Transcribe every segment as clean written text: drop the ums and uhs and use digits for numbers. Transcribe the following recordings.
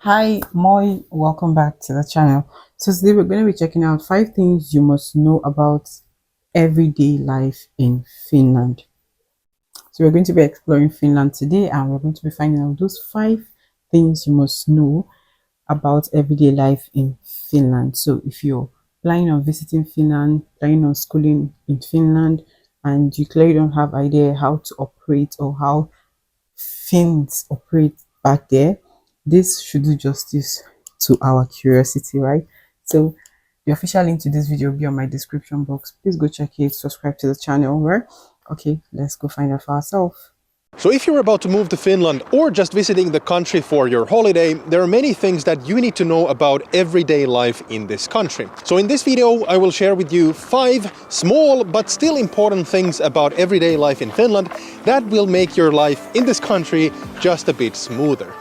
Hi, Moi, welcome back to the channel. So today we're going to be checking out 5 things you must know about everyday life in Finland. So we're going to be exploring Finland today and we're going to be finding out those 5 things you must know about everyday life in Finland. So if you're planning on visiting Finland, planning on schooling in Finland, and you clearly don't have idea how to operate or how Finns operate back there, this should do justice to our curiosity, right? So the official link to this video will be on my description box. Please go check it, subscribe to the channel, right? Okay, let's go find out for ourselves. So if you're about to move to Finland or just visiting the country for your holiday, there are many things that you need to know about everyday life in this country. So in this video, I will share with you 5 small but still important things about everyday life in Finland that will make your life in this country just a bit smoother.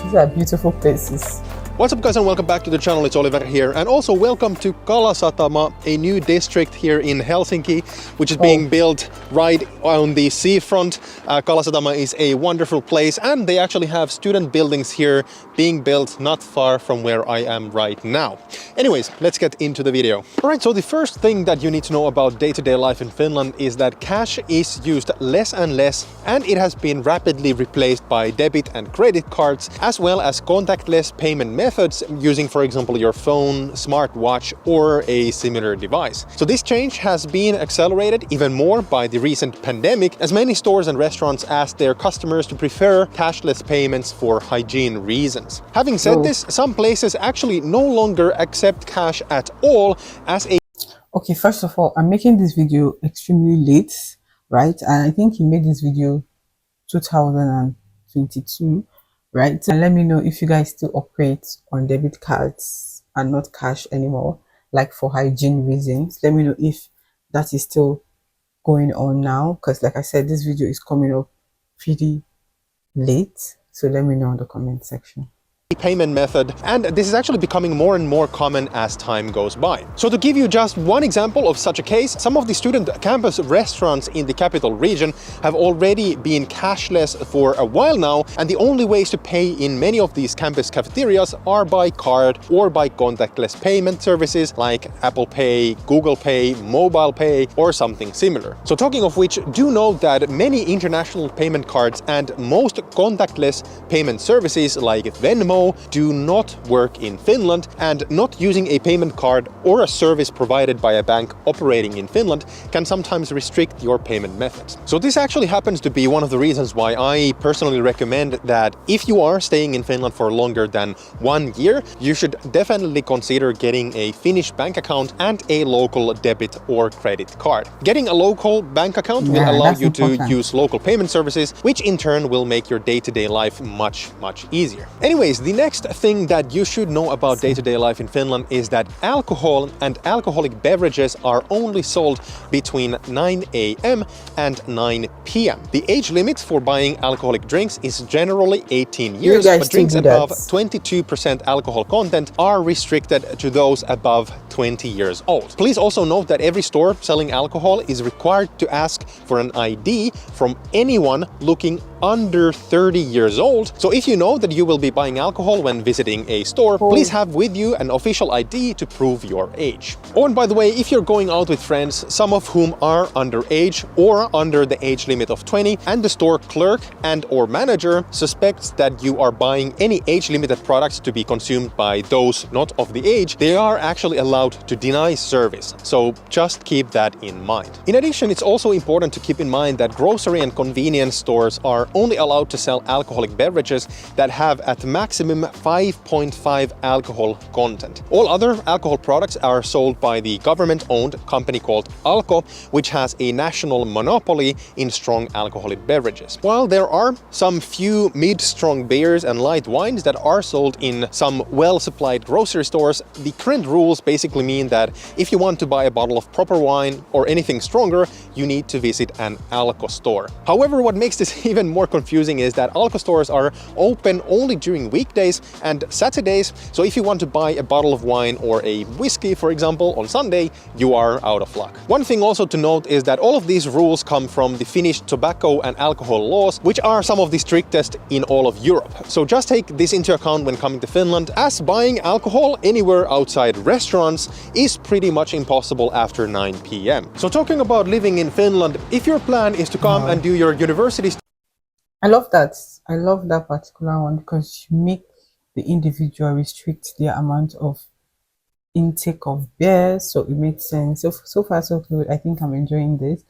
These are beautiful places. What's up guys and welcome back to the channel, it's Oliver here, and also welcome to Kalasatama, a new district here in Helsinki, which is being built right on the seafront. Kalasatama is a wonderful place and they actually have student buildings here being built not far from where I am right now. Anyways, let's get into the video. Alright, so the first thing that you need to know about day-to-day life in Finland is that cash is used less and less, and it has been rapidly replaced by debit and credit cards, as well as contactless payment methods using, for example, your phone, smartwatch, or a similar device. So this change has been accelerated even more by the recent pandemic, as many stores and restaurants asked their customers to prefer cashless payments for hygiene reasons. Having said this, some places actually no longer accept cash at all as a... Okay, first of all, I'm making this video extremely late, right? And I think he made this video 2022, right? And let me know if you guys still operate on debit cards and not cash anymore, like for hygiene reasons. Let me know if that is still going on now, because like I said, this video is coming up pretty late, so let me know in the comment section. Payment method, and this is actually becoming more and more common as time goes by. So to give you just one example of such a case, some of the student campus restaurants in the capital region have already been cashless for a while now, and the only ways to pay in many of these campus cafeterias are by card or by contactless payment services like Apple Pay, Google Pay, Mobile Pay, or something similar. So talking of which, do note that many international payment cards and most contactless payment services like Venmo do not work in Finland, and not using a payment card or a service provided by a bank operating in Finland can sometimes restrict your payment methods. So this actually happens to be one of the reasons why I personally recommend that if you are staying in Finland for longer than 1 year, you should definitely consider getting a Finnish bank account and a local debit or credit card. Getting a local bank account will allow you to use local payment services, which in turn will make your day-to-day life much easier. Anyways, the next thing that you should know about day-to-day life in Finland is that alcohol and alcoholic beverages are only sold between 9 a.m. and 9 p.m. The age limit for buying alcoholic drinks is generally 18 years, but drinks above 22% alcohol content are restricted to those above 20 years old. Please also note that every store selling alcohol is required to ask for an ID from anyone looking under 30 years old. So if you know that you will be buying alcohol when visiting a store, please have with you an official ID to prove your age. Oh, and by the way, if you're going out with friends, some of whom are underage or under the age limit of 20, and the store clerk and or manager suspects that you are buying any age-limited products to be consumed by those not of the age, they are actually allowed to deny service. So just keep that in mind. In addition, it's also important to keep in mind that grocery and convenience stores are only allowed to sell alcoholic beverages that have at maximum 5.5 alcohol content. All other alcohol products are sold by the government-owned company called Alko, which has a national monopoly in strong alcoholic beverages. While there are some few mid-strong beers and light wines that are sold in some well-supplied grocery stores, the current rules basically basically mean that if you want to buy a bottle of proper wine or anything stronger, you need to visit an alco store. However, what makes this even more confusing is that alco stores are open only during weekdays and Saturdays, so if you want to buy a bottle of wine or a whiskey, for example, on Sunday, you are out of luck. One thing also to note is that all of these rules come from the Finnish tobacco and alcohol laws, which are some of the strictest in all of Europe. So just take this into account when coming to Finland, as buying alcohol anywhere outside restaurants is pretty much impossible after 9 p.m. So talking about living in Finland, if your plan is to come and do your university. I love that. I love that particular one because you make the individual restrict their amount of intake of beer, so it makes sense. So far so good. I think I'm enjoying this.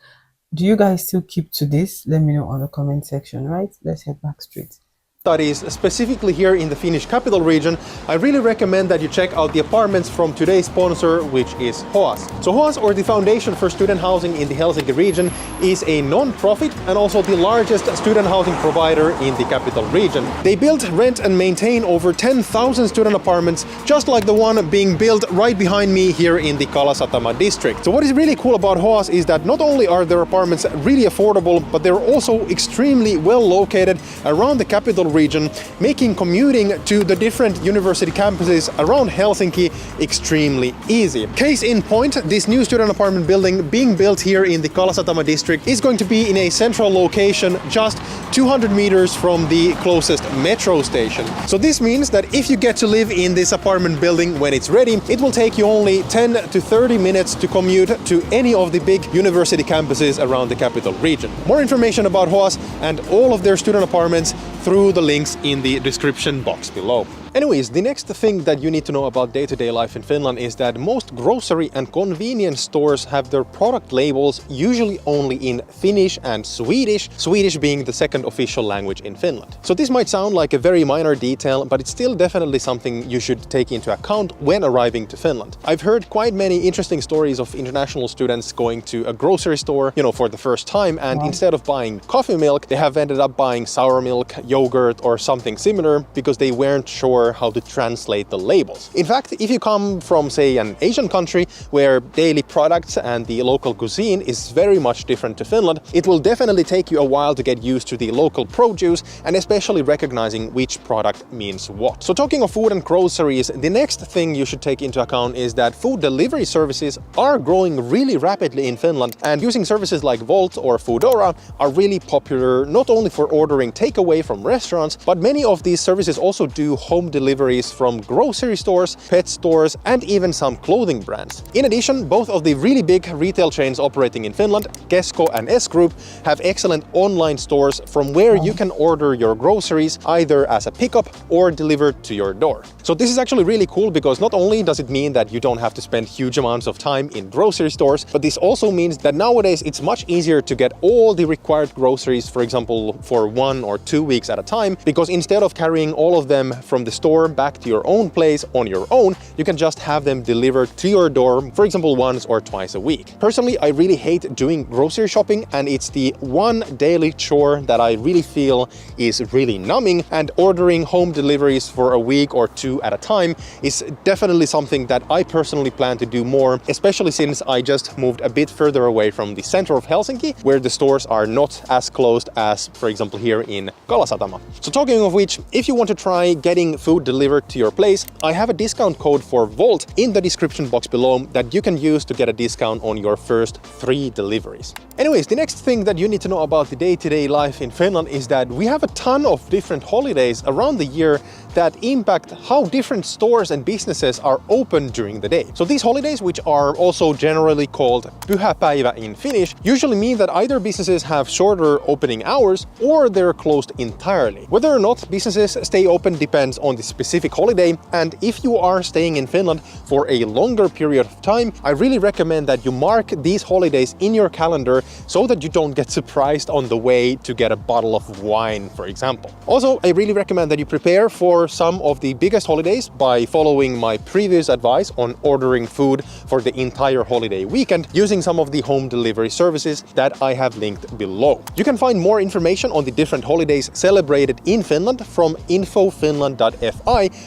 Do you guys still keep to this? Let me know on the comment section, right? Let's head back straight. Studies, specifically here in the Finnish capital region, I really recommend that you check out the apartments from today's sponsor, which is HOAS. So HOAS, or the Foundation for Student Housing in the Helsinki region, is a non-profit and also the largest student housing provider in the capital region. They build, rent and maintain over 10,000 student apartments, just like the one being built right behind me here in the Kalasatama district. So what is really cool about HOAS is that not only are their apartments really affordable, but they're also extremely well located around the capital region, making commuting to the different university campuses around Helsinki extremely easy. Case in point, this new student apartment building being built here in the Kalasatama district is going to be in a central location just 200 meters from the closest metro station. So this means that if you get to live in this apartment building when it's ready, it will take you only 10 to 30 minutes to commute to any of the big university campuses around the capital region. More information about HOAS and all of their student apartments through the links in the description box below. Anyways, the next thing that you need to know about day-to-day life in Finland is that most grocery and convenience stores have their product labels usually only in Finnish and Swedish, Swedish being the second official language in Finland. So this might sound like a very minor detail, but it's still definitely something you should take into account when arriving to Finland. I've heard quite many interesting stories of international students going to a grocery store, for the first time, and instead of buying coffee milk, they have ended up buying sour milk, yogurt, or something similar because they weren't sure how to translate the labels. In fact, if you come from, say, an Asian country where daily products and the local cuisine is very much different to Finland, it will definitely take you a while to get used to the local produce and especially recognizing which product means what. So talking of food and groceries, the next thing you should take into account is that food delivery services are growing really rapidly in Finland, and using services like Volt or Foodora are really popular not only for ordering takeaway from restaurants, but many of these services also do home deliveries from grocery stores, pet stores, and even some clothing brands. In addition, both of the really big retail chains operating in Finland, Kesko and S Group, have excellent online stores from where you can order your groceries either as a pickup or delivered to your door. So this is actually really cool because not only does it mean that you don't have to spend huge amounts of time in grocery stores, but this also means that nowadays it's much easier to get all the required groceries, for example, for 1 or 2 weeks at a time, because instead of carrying all of them from the store back to your own place on your own, you can just have them delivered to your door, for example, once or twice a week. Personally, I really hate doing grocery shopping, and it's the one daily chore that I really feel is really numbing, and ordering home deliveries for a week or 2 at a time is definitely something that I personally plan to do more, especially since I just moved a bit further away from the center of Helsinki, where the stores are not as closed as, for example, here in Kalasatama. So talking of which, if you want to try getting food delivered to your place, I have a discount code for Volt in the description box below that you can use to get a discount on your first 3 deliveries. Anyways, the next thing that you need to know about the day-to-day life in Finland is that we have a ton of different holidays around the year that impact how different stores and businesses are open during the day. So these holidays, which are also generally called pyhäpäivä in Finnish, usually mean that either businesses have shorter opening hours or they're closed entirely. Whether or not businesses stay open depends on the specific holiday, and if you are staying in Finland for a longer period of time, I really recommend that you mark these holidays in your calendar so that you don't get surprised on the way to get a bottle of wine, for example. Also, I really recommend that you prepare for some of the biggest holidays by following my previous advice on ordering food for the entire holiday weekend using some of the home delivery services that I have linked below. You can find more information on the different holidays celebrated in Finland from infofinland.fi.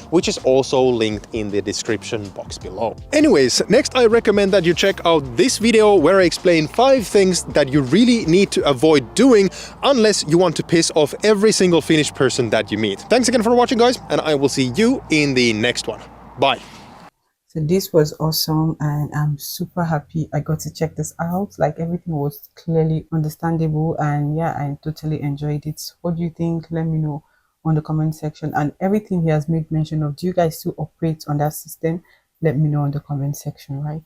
which is also linked in the description box below. Anyways, next I recommend that you check out this video where I explain 5 things that you really need to avoid doing unless you want to piss off every single Finnish person that you meet. Thanks again for watching, guys, and I will see you in the next one. Bye. So this was awesome, and I'm super happy I got to check this out. Like, everything was clearly understandable, and yeah, I totally enjoyed it. What do you think? Let me know on the comment section. And everything he has made mention of, do you guys still operate on that system? Let me know in the comment section, right?